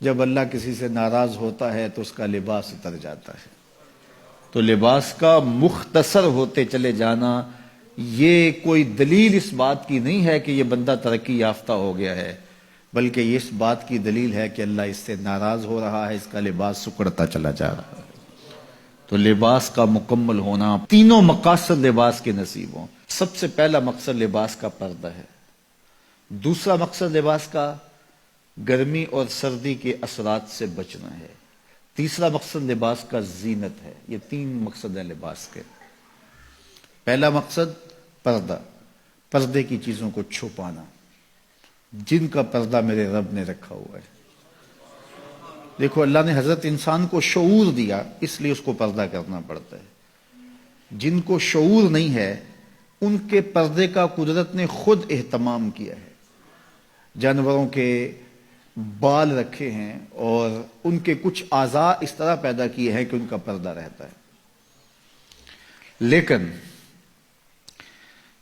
جب اللہ کسی سے ناراض ہوتا ہے تو اس کا لباس اتر جاتا ہے. تو لباس کا مختصر ہوتے چلے جانا یہ کوئی دلیل اس بات کی نہیں ہے کہ یہ بندہ ترقی یافتہ ہو گیا ہے، بلکہ یہ اس بات کی دلیل ہے کہ اللہ اس سے ناراض ہو رہا ہے، اس کا لباس سکڑتا چلا جا رہا ہے. تو لباس کا مکمل ہونا، تینوں مقاصد لباس کے نصیب ہوں. سب سے پہلا مقصد لباس کا پردہ ہے. دوسرا مقصد لباس کا گرمی اور سردی کے اثرات سے بچنا ہے. تیسرا مقصد لباس کا زینت ہے. یہ تین مقصد ہیں لباس کے. پہلا مقصد پردہ، پردے کی چیزوں کو چھپانا، جن کا پردہ میرے رب نے رکھا ہوا ہے. دیکھو اللہ نے حضرت انسان کو شعور دیا، اس لیے اس کو پردہ کرنا پڑتا ہے. جن کو شعور نہیں ہے ان کے پردے کا قدرت نے خود اہتمام کیا ہے. جانوروں کے بال رکھے ہیں اور ان کے کچھ اعضاء اس طرح پیدا کیے ہیں کہ ان کا پردہ رہتا ہے. لیکن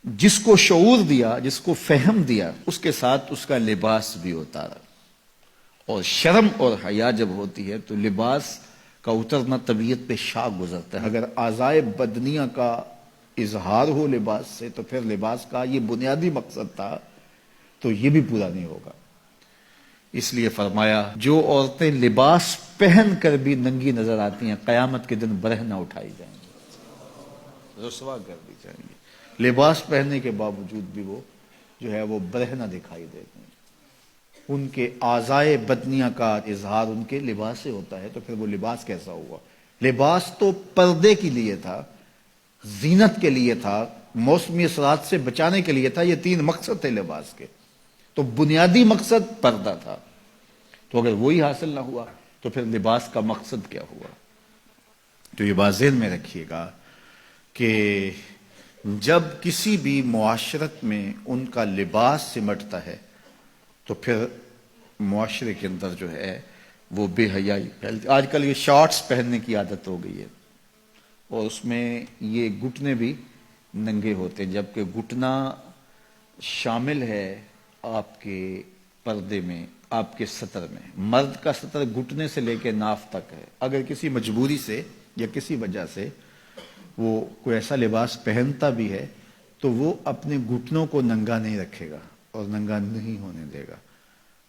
جس کو شعور دیا، جس کو فہم دیا، اس کے ساتھ اس کا لباس بھی اتارا. اور شرم اور حیا جب ہوتی ہے تو لباس کا اترنا طبیعت پہ شاق گزرتا ہے. اگر اعضائے بدنیہ کا اظہار ہو لباس سے تو پھر لباس کا یہ بنیادی مقصد تھا تو یہ بھی پورا نہیں ہوگا. اس لیے فرمایا جو عورتیں لباس پہن کر بھی ننگی نظر آتی ہیں قیامت کے دن برہنہ اٹھائی جائیں گی، رسوا کر دی جائیں گی. لباس پہننے کے باوجود بھی وہ جو ہے وہ برہنہ دکھائی دیتے ہیں. ان کے اعضائے بدنیہ کا اظہار ان کے لباس سے ہوتا ہے تو پھر وہ لباس کیسا ہوا؟ لباس تو پردے کے لیے تھا، زینت کے لیے تھا، موسمی اثرات سے بچانے کے لیے تھا. یہ تین مقصد تھے لباس کے. تو بنیادی مقصد پردہ تھا. تو اگر وہی حاصل نہ ہوا تو پھر لباس کا مقصد کیا ہوا؟ تو یہ بات ذہن میں رکھیے گا کہ جب کسی بھی معاشرت میں ان کا لباس سمٹتا ہے تو پھر معاشرے کے اندر جو ہے وہ بے حیائی پھیلتی. آج کل یہ شارٹس پہننے کی عادت ہو گئی ہے اور اس میں یہ گھٹنے بھی ننگے ہوتے ہیں، جبکہ گھٹنا شامل ہے آپ کے پردے میں، آپ کے سطر میں. مرد کا سطر گھٹنے سے لے کے ناف تک ہے. اگر کسی مجبوری سے یا کسی وجہ سے وہ کوئی ایسا لباس پہنتا بھی ہے تو وہ اپنے گھٹنوں کو ننگا نہیں رکھے گا اور ننگا نہیں ہونے دے گا.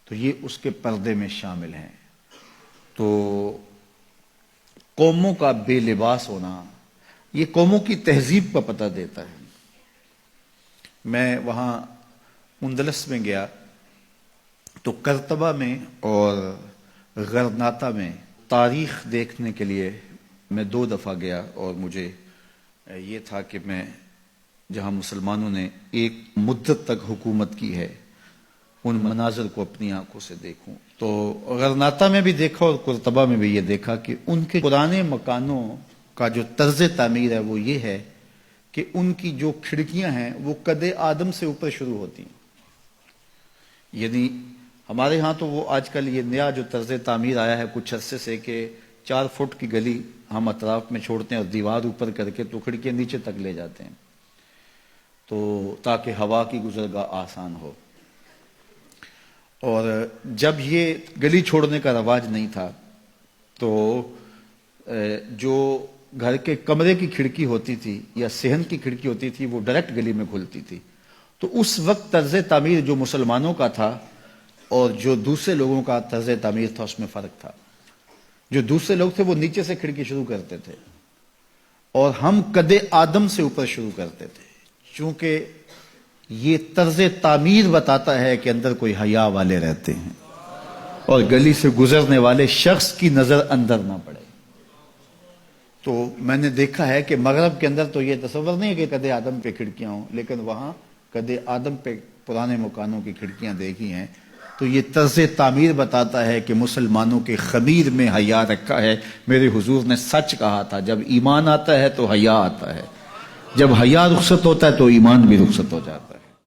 تو یہ اس کے پردے میں شامل ہیں. تو قوموں کا بے لباس ہونا یہ قوموں کی تہذیب کا پتہ دیتا ہے. میں وہاں اندلس میں گیا تو کرتبہ میں اور غرناطہ میں تاریخ دیکھنے کے لیے میں 2 دفعہ گیا اور مجھے یہ تھا کہ میں جہاں مسلمانوں نے ایک مدت تک حکومت کی ہے ان مناظر کو اپنی آنکھوں سے دیکھوں. تو غرناطہ میں بھی دیکھا اور کرتبہ میں بھی یہ دیکھا کہ ان کے پرانے مکانوں کا جو طرز تعمیر ہے وہ یہ ہے کہ ان کی جو کھڑکیاں ہیں وہ قد آدم سے اوپر شروع ہوتی ہیں. یعنی ہمارے ہاں تو وہ آج کل یہ نیا جو طرز تعمیر آیا ہے کچھ عرصے سے کہ 4 فٹ کی گلی ہم اطراف میں چھوڑتے ہیں اور دیوار اوپر کر کے تو کھڑکیاں نیچے تک لے جاتے ہیں تو تاکہ ہوا کی گزرگاہ آسان ہو. اور جب یہ گلی چھوڑنے کا رواج نہیں تھا تو جو گھر کے کمرے کی کھڑکی ہوتی تھی یا صحن کی کھڑکی ہوتی تھی وہ ڈائریکٹ گلی میں کھلتی تھی. تو اس وقت طرز تعمیر جو مسلمانوں کا تھا اور جو دوسرے لوگوں کا طرز تعمیر تھا اس میں فرق تھا. جو دوسرے لوگ تھے وہ نیچے سے کھڑکی شروع کرتے تھے اور ہم قد آدم سے اوپر شروع کرتے تھے، چونکہ یہ طرز تعمیر بتاتا ہے کہ اندر کوئی حیا والے رہتے ہیں اور گلی سے گزرنے والے شخص کی نظر اندر نہ پڑے. تو میں نے دیکھا ہے کہ مغرب کے اندر تو یہ تصور نہیں ہے کہ قد آدم پہ کھڑکیاں ہوں، لیکن وہاں قد آدم پہ پرانے مکانوں کی کھڑکیاں دیکھی ہیں. تو یہ طرز تعمیر بتاتا ہے کہ مسلمانوں کے خمیر میں حیا رکھا ہے. میرے حضور نے سچ کہا تھا جب ایمان آتا ہے تو حیا آتا ہے، جب حیا رخصت ہوتا ہے تو ایمان بھی رخصت ہو جاتا ہے.